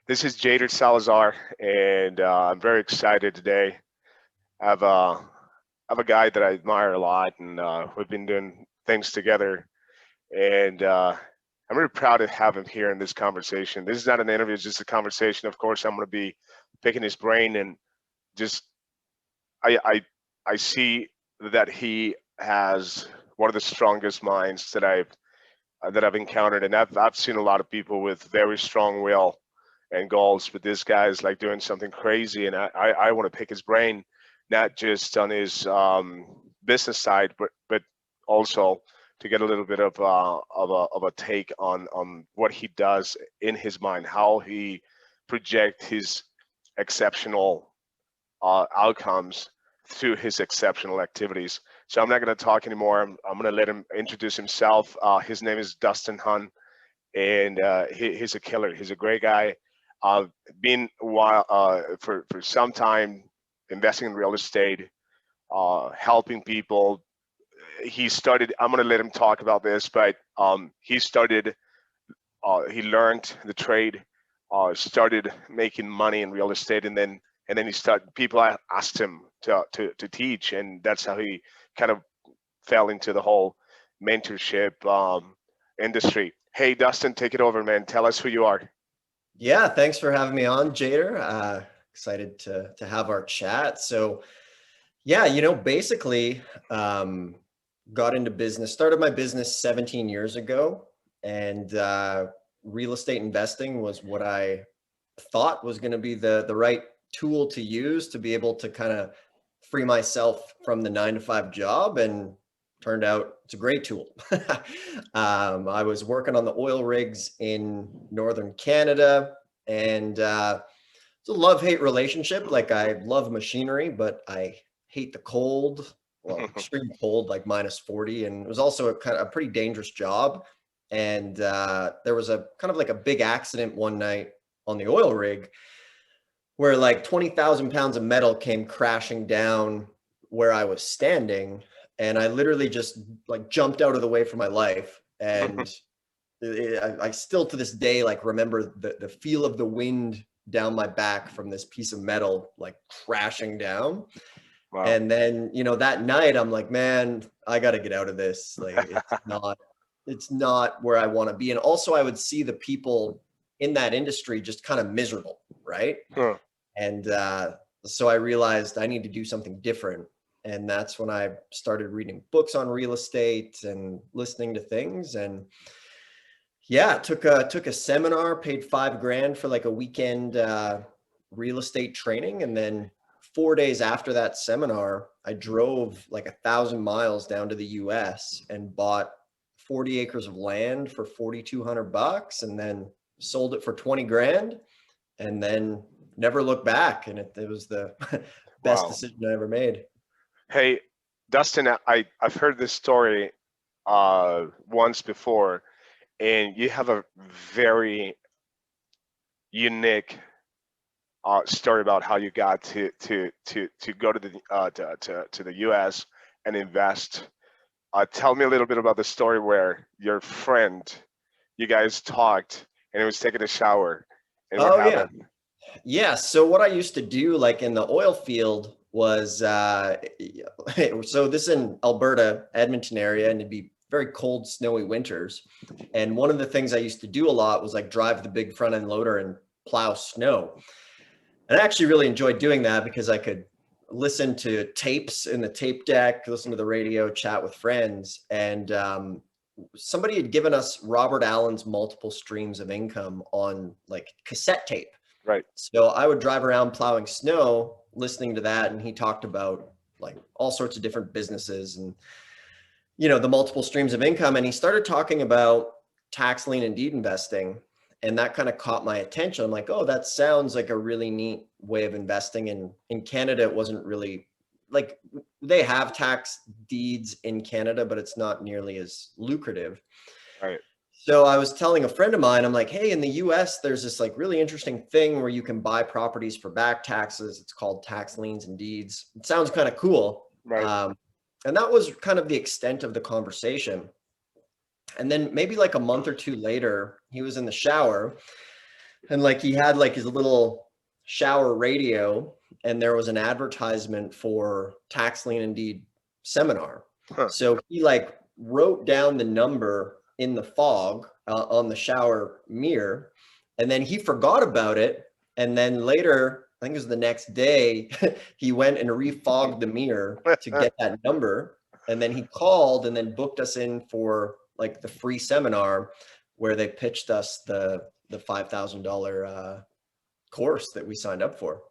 This is Jader Salazar, and I'm very excited today. I have, I have a guy that I admire a lot, and we've been doing things together. And I'm really proud to have him here in this conversation. This is not an interview; it's just a conversation. Of course, I'm going to be picking his brain, and just I, I, I see that he has one of the strongest minds that I've encountered, and I've seen a lot of people with very strong will and goals, but this guy's like doing something crazy, and I want to pick his brain, not just on his business side, but also to get a little bit of a take on what he does in his mind, how he project his exceptional outcomes through his exceptional activities. So I'm not going to talk anymore. I'm going to let him introduce himself. His name is Dustin Hahn, and he's a killer. He's a great guy. Been a while for some time investing in real estate, helping people. He started. I'm going to let him talk about this, but he started. He learned the trade, started making money in real estate, and then he started. People asked him to teach, and that's how he kind of fell into the whole mentorship industry. Hey, Dustin, take it over, man. Tell us who you are. Yeah, thanks for having me on, Jader. Excited to have our chat. So, yeah, basically, got into business, started my business 17 years ago, and real estate investing was what I thought was going to be the right tool to use to be able to kind of free myself from the 9 to 5 job, and turned out it's a great tool. I was working on the oil rigs in northern Canada, and it's a love-hate relationship. Like, I love machinery, but I hate the cold. Well, extreme cold, like -40, and it was also a kind of a pretty dangerous job. And there was a kind of like a big accident one night on the oil rig where like 20,000 pounds of metal came crashing down where I was standing. And I literally just like jumped out of the way for my life. And I still to this day, like, remember the feel of the wind down my back from this piece of metal, like crashing down. Wow. And then, that night I'm like, man, I got to get out of this. Like, it's not where I want to be. And also I would see the people in that industry just kind of miserable. Right. Huh. And so I realized I need to do something different. And that's when I started reading books on real estate and listening to things. And yeah, took a seminar, paid $5,000 for like a weekend real estate training. And then 4 days after that seminar, I drove like 1,000 miles down to the US and bought 40 acres of land for $4,200, and then sold it for 20 grand, and then never looked back. And it was the best Wow. decision I ever made. Hey, Dustin, I've heard this story once before, and you have a very unique story about how you got to go to the U.S. and invest. Tell me a little bit about the story where your friend, you guys talked, and he was taking a shower, and what Oh yeah. happened? Yeah. So what I used to do, like in the oil field, was so this is in Alberta, Edmonton area, and it'd be very cold, snowy winters. And one of the things I used to do a lot was like drive the big front end loader and plow snow. And I actually really enjoyed doing that because I could listen to tapes in the tape deck, listen to the radio, chat with friends. And somebody had given us Robert Allen's Multiple Streams of Income on like cassette tape. Right. So I would drive around plowing snow, listening to that. And he talked about like all sorts of different businesses and, the multiple streams of income. And he started talking about tax lien and deed investing. And that kind of caught my attention. I'm like, oh, that sounds like a really neat way of investing. And in Canada, it wasn't really like, they have tax deeds in Canada, but it's not nearly as lucrative. Right. So I was telling a friend of mine, I'm like, hey, in the US, there's this like really interesting thing where you can buy properties for back taxes. It's called tax liens and deeds. It sounds kind of cool. Right. And that was kind of the extent of the conversation. And then maybe like a month or two later, he was in the shower And like he had like his little shower radio, and there was an advertisement for tax lien and deed seminar. Huh. So he like wrote down the number in the fog on the shower mirror, and then he forgot about it. And then later, I think it was the next day, he went and refogged the mirror to get that number. And then he called and then booked us in for like the free seminar where they pitched us the $5,000 course that we signed up for.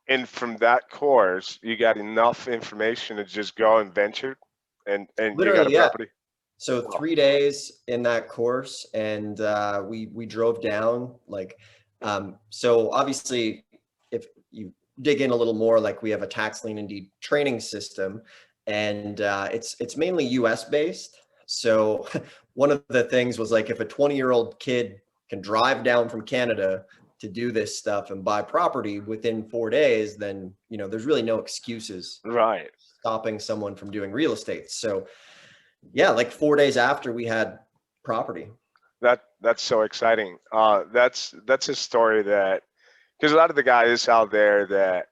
And from that course, you got enough information to just go and venture, and you got a Literally, yeah. property. So Wow. 3 days in that course, and we drove down like so obviously if you dig in a little more, like we have a tax lien and deed training system, and it's mainly US based. So one of the things was like if a 20-year-old kid can drive down from Canada to do this stuff and buy property within 4 days, then there's really no excuses Right. stopping someone from doing real estate. So yeah, like 4 days after we had property. That's so exciting. That's a story that, because a lot of the guys out there that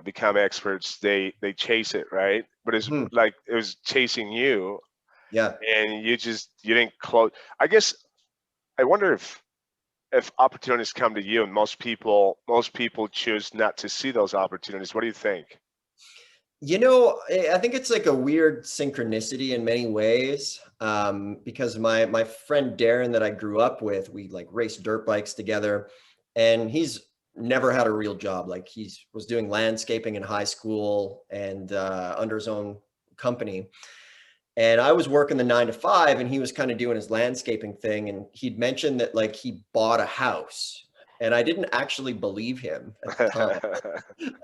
become experts, they chase it, right? But it's Hmm. like it was chasing you, Yeah. and you didn't close. I guess I wonder if opportunities come to you, and most people choose not to see those opportunities. What do you think? I think it's like a weird synchronicity in many ways, because my friend Darren that I grew up with, we like raced dirt bikes together, and he's never had a real job. Like was doing landscaping in high school and under his own company. And I was working the 9 to 5, and he was kind of doing his landscaping thing. And he'd mentioned that like he bought a house, and I didn't actually believe him at the time.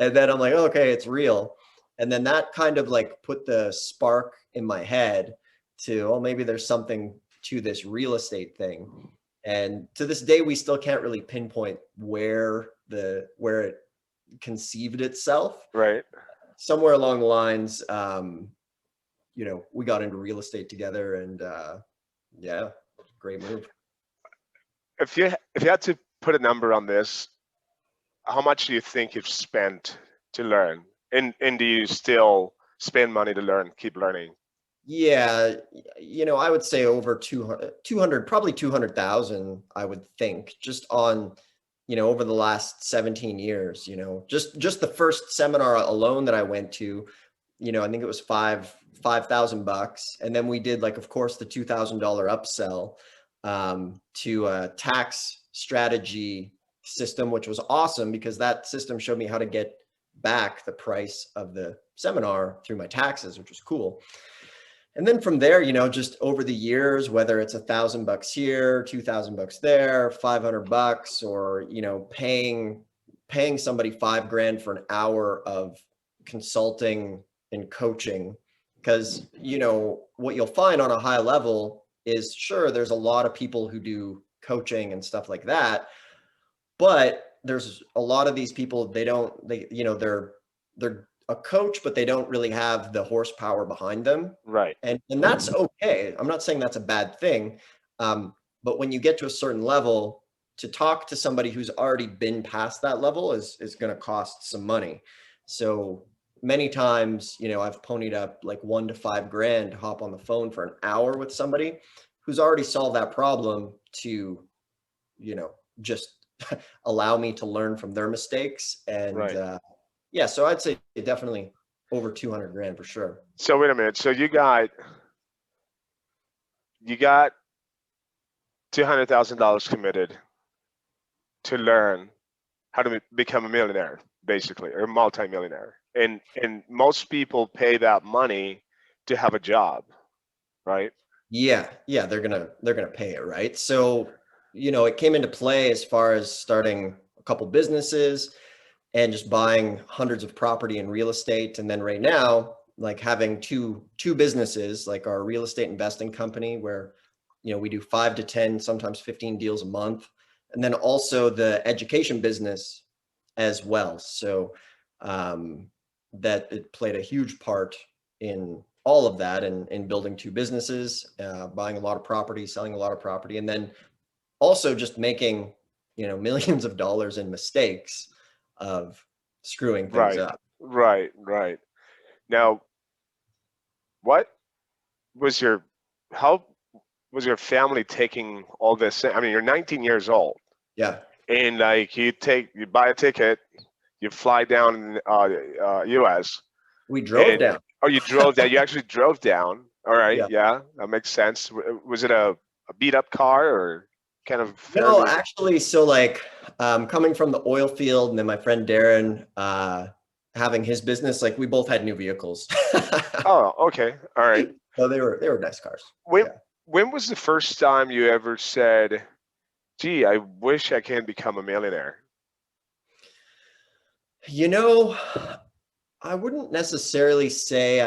And then I'm like, okay, it's real. And then that kind of like put the spark in my head to, oh, maybe there's something to this real estate thing. And to this day, we still can't really pinpoint where it conceived itself. Right. Somewhere along the lines, we got into real estate together, and yeah, great move. If you had to put a number on this, how much do you think you've spent to learn? And do you still spend money to learn, keep learning? Yeah, I would say over 200, probably 200,000, I would think, just on, over the last 17 years, just the first seminar alone that I went to, I think it was $5,000. And then we did like, of course, the $2,000 upsell to a tax strategy system, which was awesome because that system showed me how to get back the price of the seminar through my taxes, which was cool. And then from there, just over the years, whether it's $1,000 here, $2,000 there, $500, or paying somebody $5,000 for an hour of consulting and coaching, because what you'll find on a high level is, sure, there's a lot of people who do coaching and stuff like that, but there's a lot of these people, they're a coach, but they don't really have the horsepower behind them. Right. And that's okay. I'm not saying that's a bad thing. But when you get to a certain level, to talk to somebody who's already been past that level is going to cost some money. So many times, I've ponied up like $1,000 to $5,000 to hop on the phone for an hour with somebody who's already solved that problem to, just allow me to learn from their mistakes. And Right. yeah, so I'd say definitely over 200,000 for sure. So wait a minute. So you got $200,000 committed to learn how to become a millionaire, basically, or multimillionaire. And most people pay that money to have a job, right? Yeah, they're gonna pay it, right? So, it came into play as far as starting a couple businesses and just buying hundreds of property and real estate. And then right now, like having two businesses, like our real estate investing company, where we do 5 to 10, sometimes 15 deals a month, and then also the education business as well. So that it played a huge part in all of that, and in building two businesses, buying a lot of property, selling a lot of property, and then also just making millions of dollars in mistakes of screwing things Right. up. Right. Now, what was your how was your family taking all this? I mean, you're 19 years old, Yeah, and like you buy a ticket, you fly down in U.S. we drove and down. oh, you drove down. You actually drove down. All right, Yeah. yeah, that makes sense. Was it a beat up car or kind of No, fairly? actually, so like coming from the oil field and then my friend Darren having his business, like we both had new vehicles. Oh, okay, all right. So they were nice cars. When Yeah. when was the first time you ever said, "Gee, I wish I can become a millionaire"? You know, I wouldn't necessarily say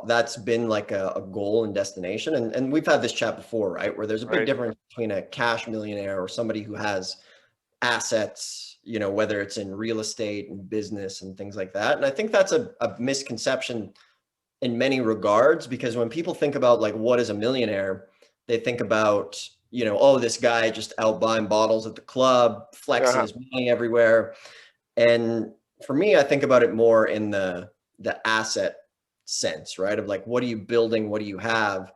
that's been like a goal and destination. And we've had this chat before, right? Where there's a big Right. difference between a cash millionaire or somebody who has assets, whether it's in real estate and business and things like that. And I think that's a misconception in many regards, because when people think about like what is a millionaire, they think about, oh, this guy just out buying bottles at the club, flexing Uh-huh. his money everywhere. And for me, I think about it more in the asset sense, right? Of like, what are you building? What do you have?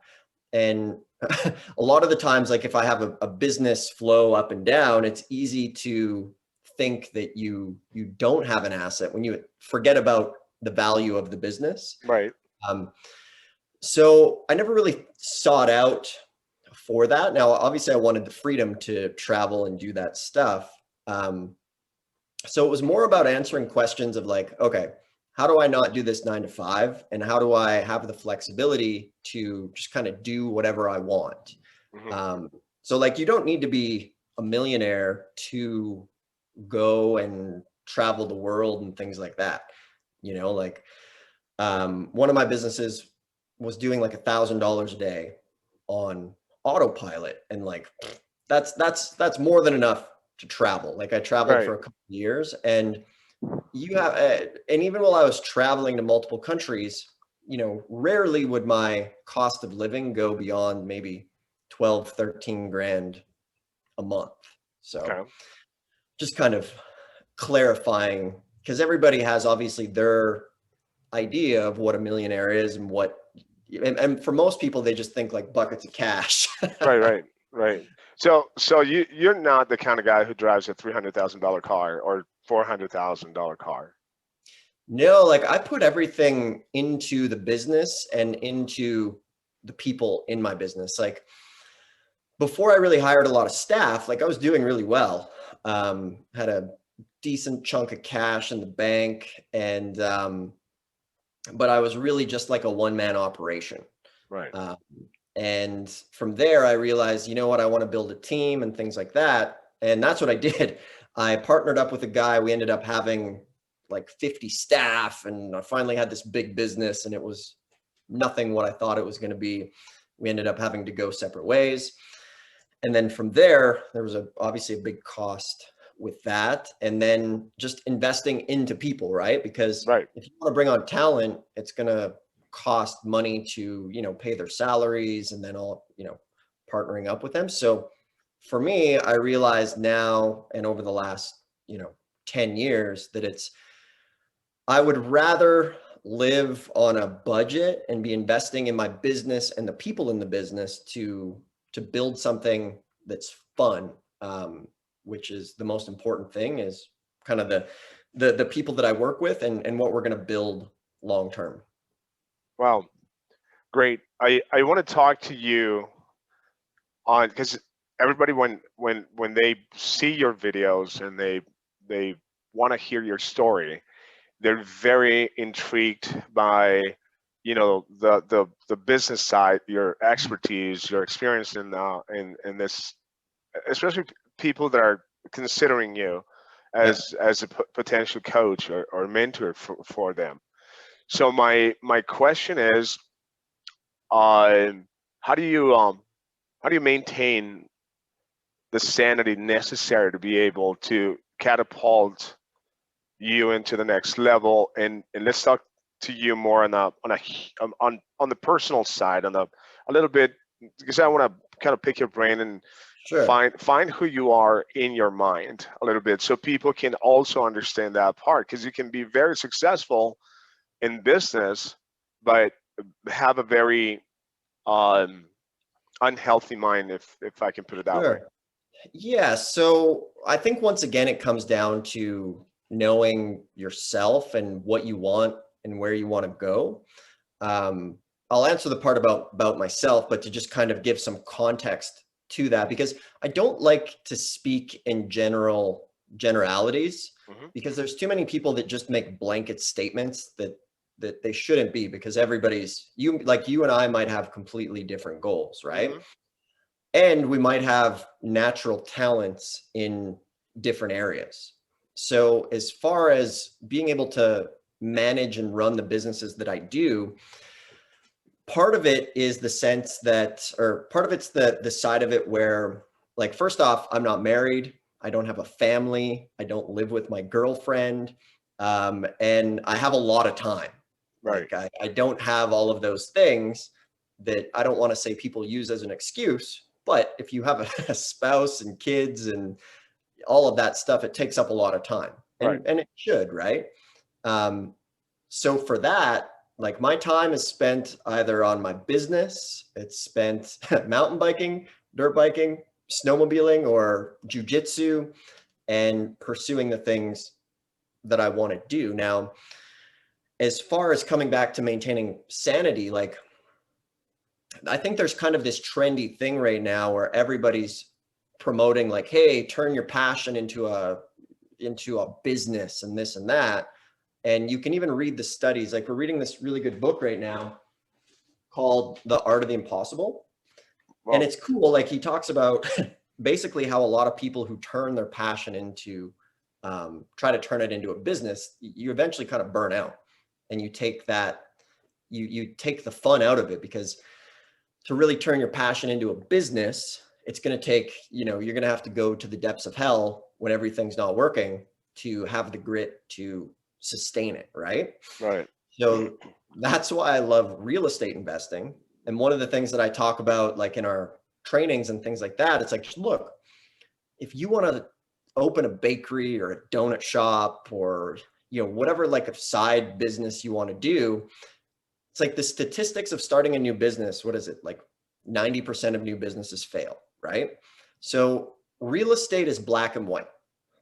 And a lot of the times, like if I have a business flow up and down, it's easy to think that you don't have an asset when you forget about the value of the business. Right. Um, so I never really sought out for that. Now, obviously, I wanted the freedom to travel and do that stuff. So it was more about answering questions of like, okay, how do I not do this 9 to 5? And how do I have the flexibility to just kind of do whatever I want? Hmm. Um, so like, you don't need to be a millionaire to go and travel the world and things like that. Like one of my businesses was doing like $1,000 a day on autopilot, and like that's more than enough to travel. Like I traveled Right. for a couple of years, and and even while I was traveling to multiple countries, rarely would my cost of living go beyond maybe 12, 13 grand a month. So Okay. just kind of clarifying, because everybody has obviously their idea of what a millionaire is and and for most people, they just think like buckets of cash. Right. So you're not the kind of guy who drives a $300,000 car or $400,000 car. No, like I put everything into the business and into the people in my business. Like before I really hired a lot of staff, like I was doing really well. Had a decent chunk of cash in the bank, and but I was really just like a one-man operation. Right. Um, and from there, I realized, you know what, I want to build a team and things like that. And that's what I did. I partnered up with a guy. We ended up having like 50 staff, and I finally had this big business, and it was nothing what I thought it was going to be. We ended up having to go separate ways. And then from there was obviously a big cost with that. And then just investing into people, right? Because Right. if you want to bring on talent, it's going to cost money to, pay their salaries, and then all, partnering up with them. So for me, I realized now and over the last, 10 years that I would rather live on a budget and be investing in my business and the people in the business to build something that's fun, which is the most important thing, is kind of the people that I work with, and what we're going to build long term. Wow. Great. I want to talk to you on because everybody when they see your videos and they want to hear your story, they're very intrigued by the business side, your expertise, your experience in this, especially people that are considering you Yeah. as a potential coach or mentor for them. So my question is, um, how do you maintain the sanity necessary to be able to catapult you into the next level? And let's talk to you more on the personal side, on the a little bit because I want to kind of pick your brain and Sure. find who you are in your mind a little bit, so people can also understand that part. Because you can be very successful in business, but have a very um, unhealthy mind, if I can put it that way. Sure. Yeah. So I think once again, it comes down to knowing yourself and what you want and where you want to go. Um, I'll answer the part about myself, but to just kind of give some context to that, because I don't like to speak in generalities, Hmm. because there's too many people that just make blanket statements that they shouldn't be, because everybody's you and I might have completely different goals, right? Hmm. And we might have natural talents in different areas. So as far as being able to manage and run the businesses that I do, part of it is the sense that, or part of it's the side of it where, like, first off, I'm not married, I don't have a family, I don't live with my girlfriend, and I have a lot of time. Right. Like, I don't have all of those things that I don't want to say people use as an excuse, but if you have a spouse and kids and all of that stuff, it takes up a lot of time, Right. and it should, right? Um, so for that, like, my time is spent either on my business, it's spent mountain biking, dirt biking, snowmobiling, or jujitsu, and pursuing the things that I want to do. Now, as far as coming back to maintaining sanity, like, I think there's kind of this trendy thing right now where everybody's promoting, like, hey, turn your passion into a business and this and that. And you can even read the studies. Like, we're reading this really good book right now called The Art of the Impossible. And Well, it's cool. Like, he talks about basically how a lot of people who turn their passion into, try to turn it into a business, you eventually kind of burn out, and you take that, you take the fun out of it, because to really turn your passion into a business, it's going to take, you're going to have to go to the depths of hell when everything's not working to have the grit to sustain it, right? right. So that's why I love real estate investing. And one of the things that I talk about, like, in our trainings and things like that, it's like, look, if you want to open a bakery or a donut shop, or, whatever, like, a side business you want to do, it's like the statistics of starting a new business. What is it? Like, 90% of new businesses fail, right? So real estate is black and white.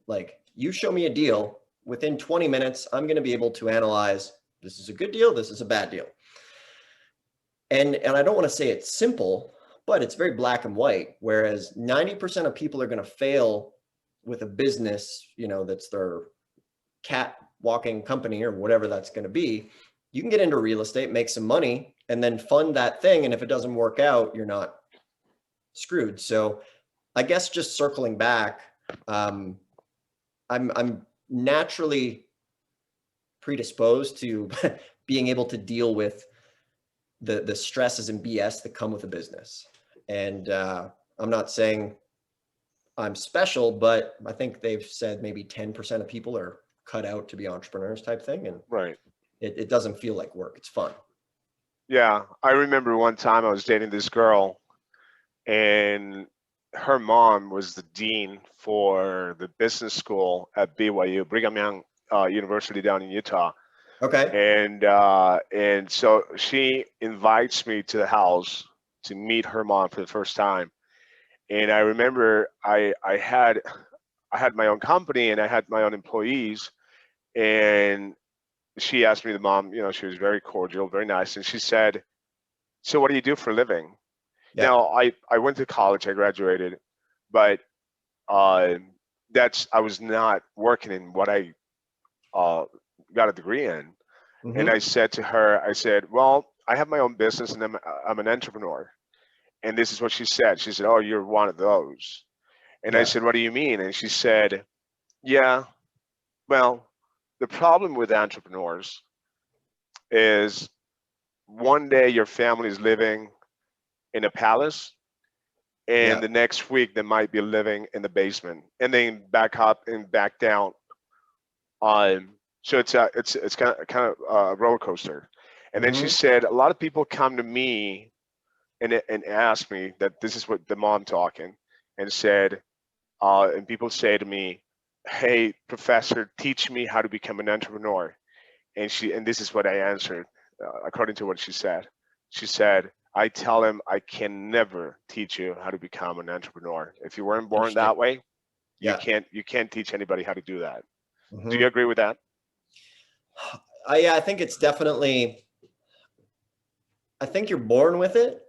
Like, you show me a deal, within 20 minutes, I'm going to be able to analyze, this is a good deal, this is a bad deal. And I don't want to say it's simple, but it's very black and white. Whereas 90% of people are going to fail with a business, that's their cat walking company or whatever that's going to be. You can get into real estate, make some money, and then fund that thing. And if it doesn't work out, you're not screwed. So I guess, just circling back, um, I'm naturally predisposed to being able to deal with the stresses and BS that come with a business. And I'm not saying I'm special, but I think they've said maybe 10% of people are cut out to be entrepreneurs, type thing. And Right. it doesn't feel like work. It's fun. Yeah, I remember one time I was dating this girl, and her mom was the dean for the business school at BYU, Brigham Young University down in Utah. Okay. And so she invites me to the house to meet her mom for the first time. And I remember I had my own company and I had my own employees. And she asked me, the mom, she was very cordial, very nice, and she said, "So what do you do for a living?" Yeah. Now, I went to college, I graduated, but uh, I was not working in what I uh, got a degree in. And I Hmm. said to her, I said, "Well, I have my own business and I'm an entrepreneur." And this is what she said. She said, "Oh, you're one of those." And I Yeah. said, "What do you mean?" And she said, "Yeah, well, the problem with entrepreneurs is one day your family is living in a palace, and Yeah. the next week they might be living in the basement, and then back up and back down. So it's kind of a roller coaster." And then she Hmm. said, "A lot of people come to me and asked me that this is what the mom talking, and said, and people say to me, "Hey, professor, teach me how to become an entrepreneur." And this is what I answered, according to what she said. She said, "I tell him I can never teach you how to become an entrepreneur. If you weren't born Interesting. that way, Yeah. you can't teach anybody how to do that." Do you Hmm. agree with that? Yeah, I think it's definitely, I think you're born with it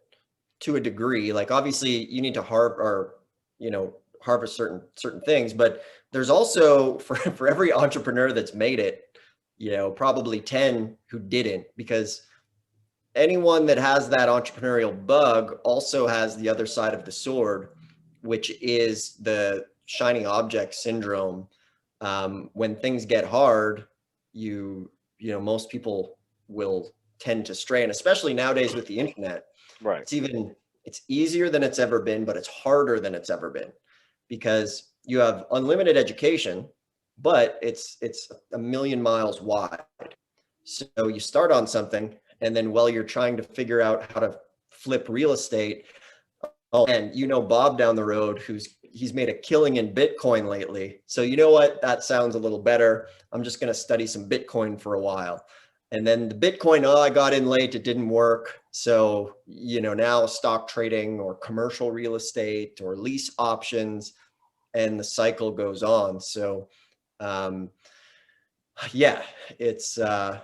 to a degree. Like obviously you need to harvest certain things, but there's also for every entrepreneur that's made it, probably 10 who didn't, because anyone that has that entrepreneurial bug also has the other side of the sword, which is the shiny object syndrome. When things get hard, most people will tend to stray, and especially nowadays with the internet, Right. it's even it's easier than it's ever been, but it's harder than it's ever been because you have unlimited education, but it's a million miles wide. So you start on something, and then while you're trying to figure out how to flip real estate, oh, and Bob down the road he's made a killing in Bitcoin lately. So you know what? That sounds a little better. I'm just going to study some Bitcoin for a while. And then the Bitcoin, oh, I got in late, it didn't work. So, now stock trading or commercial real estate or lease options, and the cycle goes on. So, um, yeah, it's a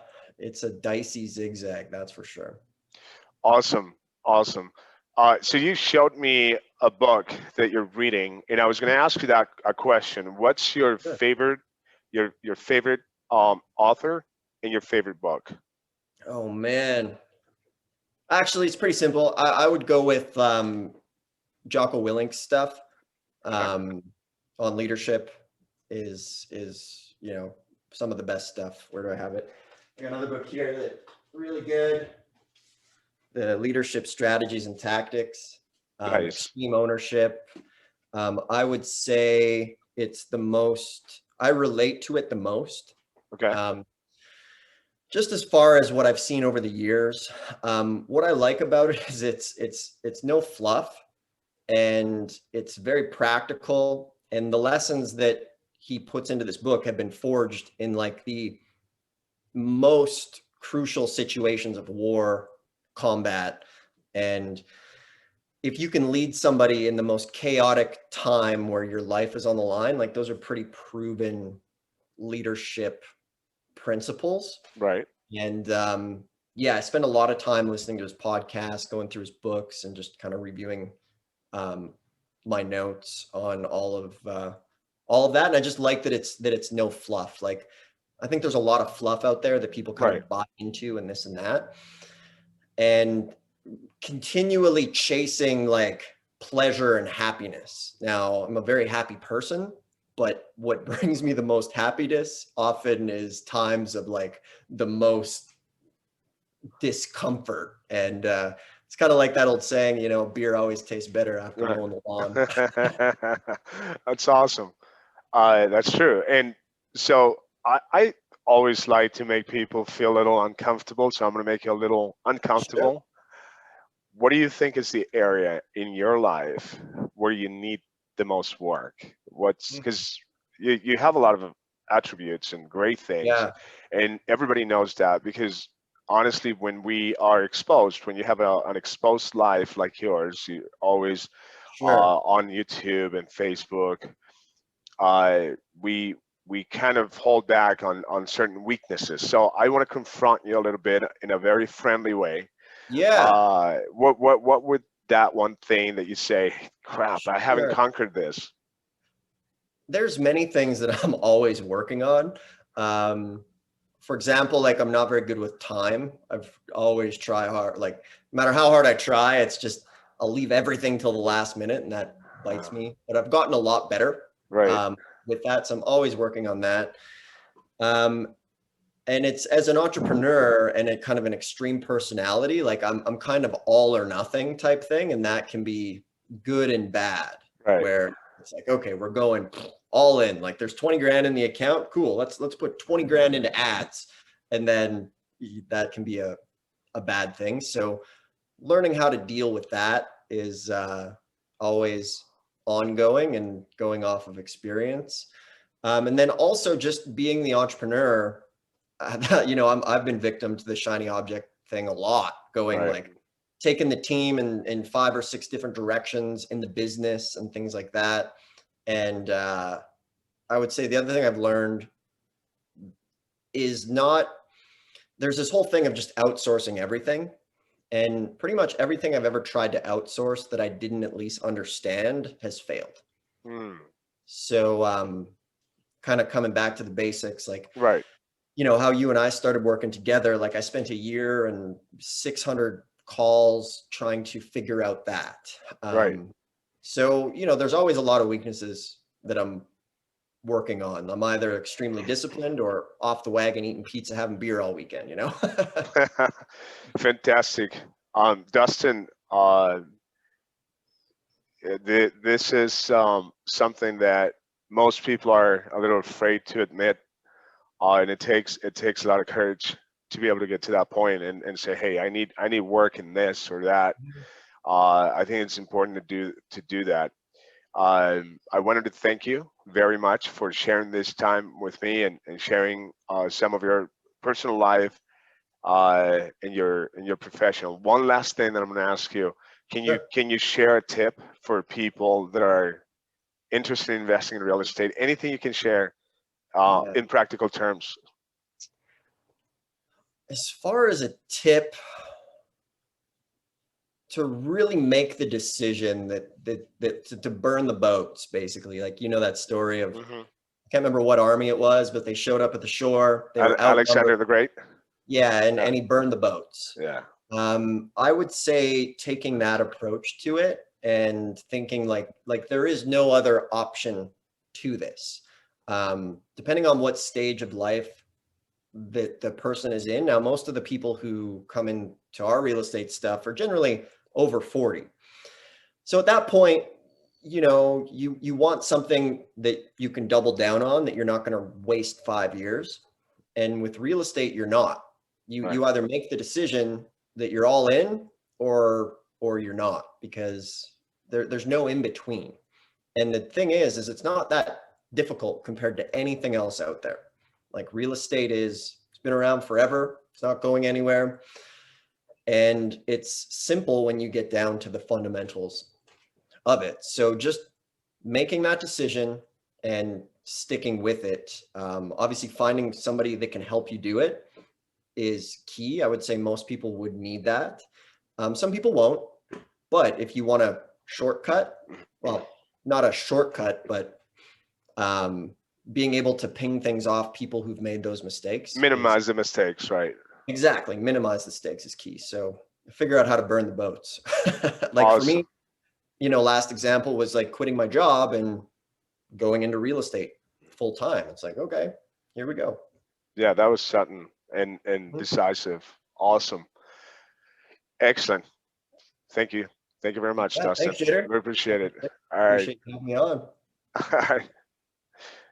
dicey zigzag, that's for sure. Awesome. Awesome. So you showed me a book that you're reading, and I was going to ask you that a question. What's your Sure. favorite, your favorite author and your favorite book? Oh man. Actually, it's pretty simple. I would go with Jocko Willink's stuff Okay. um, on leadership is some of the best stuff. Where do I have it? I got another book here that really good. The leadership strategies and tactics, Nice. extreme ownership. I would say it's the most. I relate to it the most. Okay. Um, just as far as what I've seen over the years, what I like about it is it's no fluff, and it's very practical, and the lessons that he puts into this book have been forged in like the most crucial situations of war, combat, and if you can lead somebody in the most chaotic time where your life is on the line, like those are pretty proven leadership principles. Right. And yeah, I spend a lot of time listening to his podcast, going through his books, and just kind of reviewing um, my notes on all of that. And I just like that it's no fluff. Like I think there's a lot of fluff out there that people kind Right. of buy into and this and that, and continually chasing like pleasure and happiness. Now, I'm a very happy person, but what brings me the most happiness often is times of like the most discomfort. And it's kind of like that old saying, beer always tastes better after Right. mowing the lawn. That's awesome. That's true. And so I always like to make people feel a little uncomfortable. So I'm going to make you a little Sure. uncomfortable. What do you think is the area in your life where you need the most work? What's because you have a lot of attributes and great things, Yeah, and everybody knows that because honestly, when we are exposed, when you have an exposed life like yours, you always sure. on YouTube and Facebook, uh, we we kind of hold back on certain weaknesses. So I want to confront you a little bit in a very friendly way. Yeah, What would that one thing that you say, crap, I haven't sure. conquered this? There's many things that I'm always working on. Um, for example, like I'm not very good with time. I've always try hard. Like no matter how hard I try, it's just I'll leave everything till the last minute, and that bites me. But I've gotten a lot better Right, um, with that, so I'm always working on that. Um, and it's as an entrepreneur and a kind of an extreme personality, like I'm kind of all or nothing type thing, and that can be good and bad. right, Where it's like, okay, we're going all in. Like there's 20 grand in the account, cool. Let's put 20 grand into ads, and then that can be a bad thing. So learning how to deal with that is always ongoing and going off of experience. And then also just being the entrepreneur, I've been victim to the shiny object thing a lot, going Right. like taking the team in 5 or 6 different directions in the business and things like that. And I would say the other thing I've learned is there's this whole thing of just outsourcing everything. And pretty much everything I've ever tried to outsource that I didn't at least understand has failed. Mm. So kind of coming back to the basics, like, Right. how you and I started working together, like I spent a year and 600 calls trying to figure out that. Right. So, there's always a lot of weaknesses that I'm working on. I'm either extremely disciplined or off the wagon eating pizza, having beer all weekend. Fantastic. Dustin, this is something that most people are a little afraid to admit, and it takes a lot of courage to be able to get to that point and say, hey, I need work in this or that. I think it's important to do that. I wanted to thank you very much for sharing this time with me and sharing some of your personal life in your professional. One last thing that I'm going to ask you: Sure. can you share a tip for people that are interested in investing in real estate? Anything you can share Yeah. in practical terms? As far as a tip, to really make the decision that to burn the boats, basically, like that story of, Hmm. I can't remember what army it was, but they showed up at the shore, they were outnumbered. Alexander the Great. Yeah, and Yeah. and he burned the boats. Yeah. I would say taking that approach to it and thinking like there is no other option to this. Depending on what stage of life that the person is in. Now, most of the people who come into our real estate stuff are generally over 40. So at that point, you want something that you can double down on, that you're not going to waste 5 years. And with real estate, you're not. You Right. you either make the decision that you're all in, or you're not, because there's no in between. And the thing is it's not that difficult compared to anything else out there. Like real estate it's been around forever. It's not going anywhere. And it's simple when you get down to the fundamentals of it. So just making that decision and sticking with it. Obviously, finding somebody that can help you do it is key. I would say most people would need that. Some people won't, but if you want a shortcut, well, not a shortcut, but being able to ping things off people who've made those mistakes is Minimize the mistakes. Right. exactly, minimize the stakes is key. So figure out how to burn the boats. Like for Awesome. me, last example was like quitting my job and going into real estate full time. It's like, okay, here we go. Yeah, that was sudden and Mhm. decisive. Awesome. Excellent. Thank you. Thank you very much, Yeah, Dustin. thanks, Jader. We appreciate it. All right. Appreciate you having me on. All right.